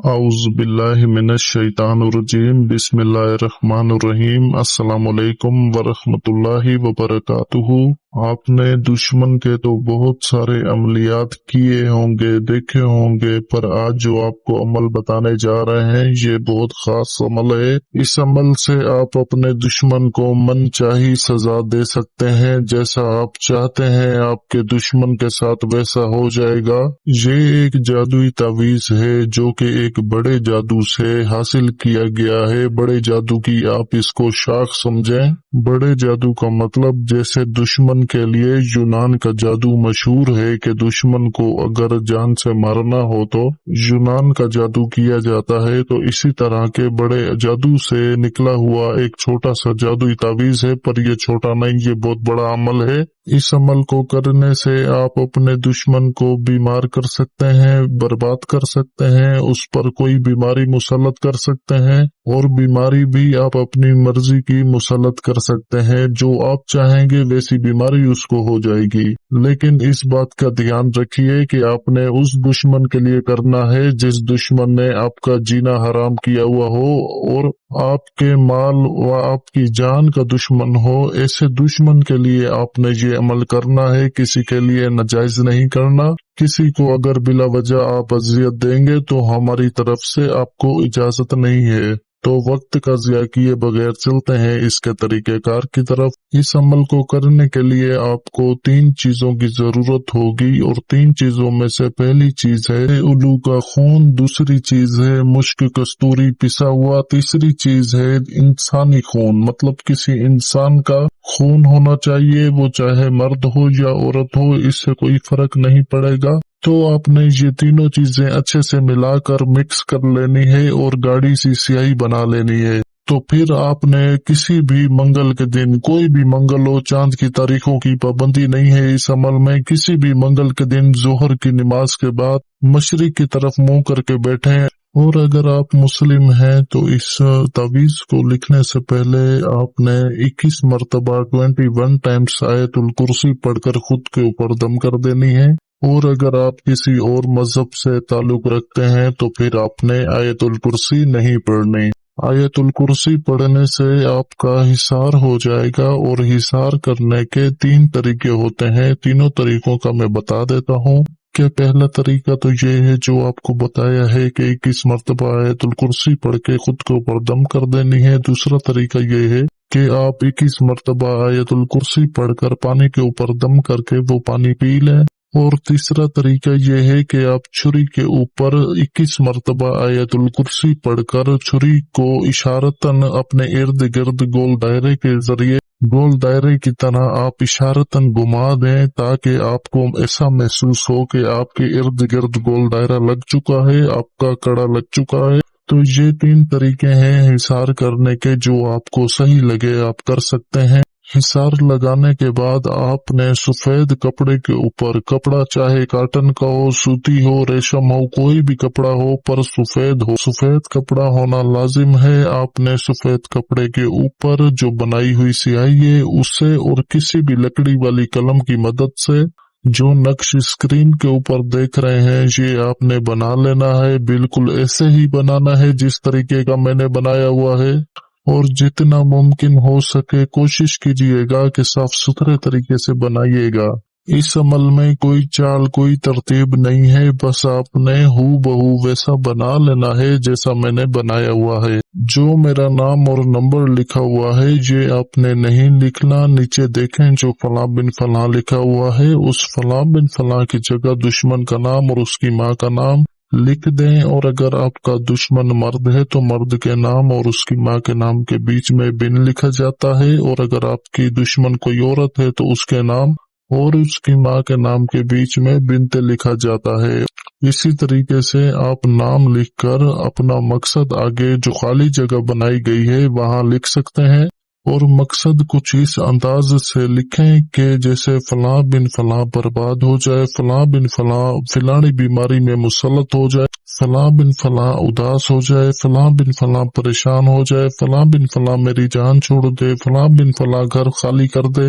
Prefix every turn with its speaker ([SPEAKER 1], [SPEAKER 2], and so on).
[SPEAKER 1] اعوذ باللہ من الشیطان الرجیم بسم اللہ الرحمن الرحیم السلام علیکم ورحمۃ اللہ وبرکاتہ۔ آپ نے دشمن کے تو بہت سارے عملیات کیے ہوں گے، دیکھے ہوں گے، پر آج جو آپ کو عمل بتانے جا رہے ہیں یہ بہت خاص عمل ہے۔ اس عمل سے آپ اپنے دشمن کو من چاہی سزا دے سکتے ہیں، جیسا آپ چاہتے ہیں آپ کے دشمن کے ساتھ ویسا ہو جائے گا۔ یہ ایک جادوئی تعویذ ہے جو کہ ایک بڑے جادو سے حاصل کیا گیا ہے۔ بڑے جادو کی آپ اس کو شاخ سمجھیں۔ بڑے جادو کا مطلب جیسے دشمن کے لیے یونان کا جادو مشہور ہے کہ دشمن کو اگر جان سے مارنا ہو تو یونان کا جادو کیا جاتا ہے، تو اسی طرح کے بڑے جادو سے نکلا ہوا ایک چھوٹا سا جادوئی تعویذ ہے، پر یہ چھوٹا نہیں، یہ بہت بڑا عمل ہے۔ اس عمل کو کرنے سے آپ اپنے دشمن کو بیمار کر سکتے ہیں، برباد کر سکتے ہیں، اس پر کوئی بیماری مسلط کر سکتے ہیں، اور بیماری بھی آپ اپنی مرضی کی مسلط کر سکتے ہیں۔ جو آپ چاہیں گے ویسی بیماری اس کو ہو جائے گی، لیکن اس بات کا دھیان رکھیے کہ آپ نے اس دشمن کے لیے کرنا ہے جس دشمن نے آپ کا جینا حرام کیا ہوا ہو اور آپ کے مال و آپ کی جان کا دشمن ہو۔ ایسے دشمن کے لیے آپ نے یہ عمل کرنا ہے، کسی کے لیے ناجائز نہیں کرنا۔ کسی کو اگر بلا وجہ آپ اذیت دیں گے تو ہماری طرف سے آپ کو اجازت نہیں ہے۔ تو وقت کا ضیاع کیے بغیر چلتے ہیں اس کے طریقہ کار کی طرف۔ اس عمل کو کرنے کے لیے آپ کو 3 چیزوں کی ضرورت ہوگی، اور 3 چیزوں میں سے پہلی چیز ہے الو کا خون، دوسری چیز ہے مشک کستوری پسا ہوا، تیسری چیز ہے انسانی خون، مطلب کسی انسان کا خون ہونا چاہیے، وہ چاہے مرد ہو یا عورت ہو، اس سے کوئی فرق نہیں پڑے گا۔ تو آپ نے یہ تینوں چیزیں اچھے سے ملا کر مکس کر لینی ہے اور گاڑھی سی سیاہی بنا لینی ہے۔ تو پھر آپ نے کسی بھی منگل کے دن، کوئی بھی منگل ہو، چاند کی تاریخوں کی پابندی نہیں ہے اس عمل میں، کسی بھی منگل کے دن ظہر کی نماز کے بعد مشرق کی طرف منہ کر کے بیٹھیں۔ اور اگر آپ مسلم ہیں تو اس تعویذ کو لکھنے سے پہلے آپ نے 21 مرتبہ 21 ٹائمز آیت الکرسی پڑھ کر خود کے اوپر دم کر دینی ہے۔ اور اگر آپ کسی اور مذہب سے تعلق رکھتے ہیں تو پھر آپ نے آیت الکرسی نہیں پڑھنی۔ آیت الکرسی پڑھنے سے آپ کا حصار ہو جائے گا، اور حصار کرنے کے 3 طریقے ہوتے ہیں۔ تینوں طریقوں کا میں بتا دیتا ہوں کہ پہلا طریقہ تو یہ ہے جو آپ کو بتایا ہے کہ 21 مرتبہ آیت الکرسی پڑھ کے خود کے اوپر دم کر دینی ہے۔ دوسرا طریقہ یہ ہے کہ آپ 21 مرتبہ آیت الکرسی پڑھ کر پانی کے اوپر دم کر کے وہ پانی پی لیں۔ اور تیسرا طریقہ یہ ہے کہ آپ چھری کے اوپر 21 مرتبہ آیت الکرسی پڑھ کر چھری کو اشارتاً اپنے ارد گرد گول دائرے کے ذریعے گول دائرے کی طرح آپ اشارتاً گھما دیں، تاکہ آپ کو ایسا محسوس ہو کہ آپ کے ارد گرد گول دائرہ لگ چکا ہے، آپ کا کڑا لگ چکا ہے۔ تو یہ 3 طریقے ہیں حصار کرنے کے، جو آپ کو صحیح لگے آپ کر سکتے ہیں۔ حصار لگانے کے بعد آپ نے سفید کپڑے کے اوپر، کپڑا چاہے کاٹن کا ہو، سوتی ہو، ریشم ہو، کوئی بھی کپڑا ہو پر سفید ہو، سفید کپڑا ہونا لازم ہے۔ آپ نے سفید کپڑے کے اوپر جو بنائی ہوئی سیاہی ہے اس سے اور کسی بھی لکڑی والی قلم کی مدد سے جو نقش اسکرین کے اوپر دیکھ رہے ہیں یہ آپ نے بنا لینا ہے۔ بالکل ایسے ہی بنانا ہے جس طریقے کا میں نے بنایا ہوا ہے، اور جتنا ممکن ہو سکے کوشش کیجیے گا کہ صاف ستھرے طریقے سے بنائیے گا۔ اس عمل میں کوئی چال، کوئی ترتیب نہیں ہے، بس آپ نے ہو بہو ویسا بنا لینا ہے جیسا میں نے بنایا ہوا ہے۔ جو میرا نام اور نمبر لکھا ہوا ہے یہ آپ نے نہیں لکھنا۔ نیچے دیکھیں جو فلاں بن فلاں لکھا ہوا ہے، اس فلاں بن فلاں کی جگہ دشمن کا نام اور اس کی ماں کا نام لکھ دیں، اور اگر آپ کا دشمن مرد ہے تو مرد کے نام اور اس کی ماں کے نام کے بیچ میں بن لکھا جاتا ہے، اور اگر آپ کی دشمن کوئی عورت ہے تو اس کے نام اور اس کی ماں کے نام کے بیچ میں بنت لکھا جاتا ہے۔ اسی طریقے سے آپ نام لکھ کر اپنا مقصد آگے جو خالی جگہ بنائی گئی ہے وہاں لکھ سکتے ہیں، اور مقصد کچھ اس انداز سے لکھیں کہ جیسے فلاں بن فلاں برباد ہو جائے، فلاں بن فلاں فلانی بیماری میں مسلط ہو جائے، فلاں بن فلاں اداس ہو جائے، فلاں بن فلاں پریشان ہو جائے، فلاں بن فلاں میری جان چھوڑ دے، فلاں بن فلاں گھر خالی کر دے۔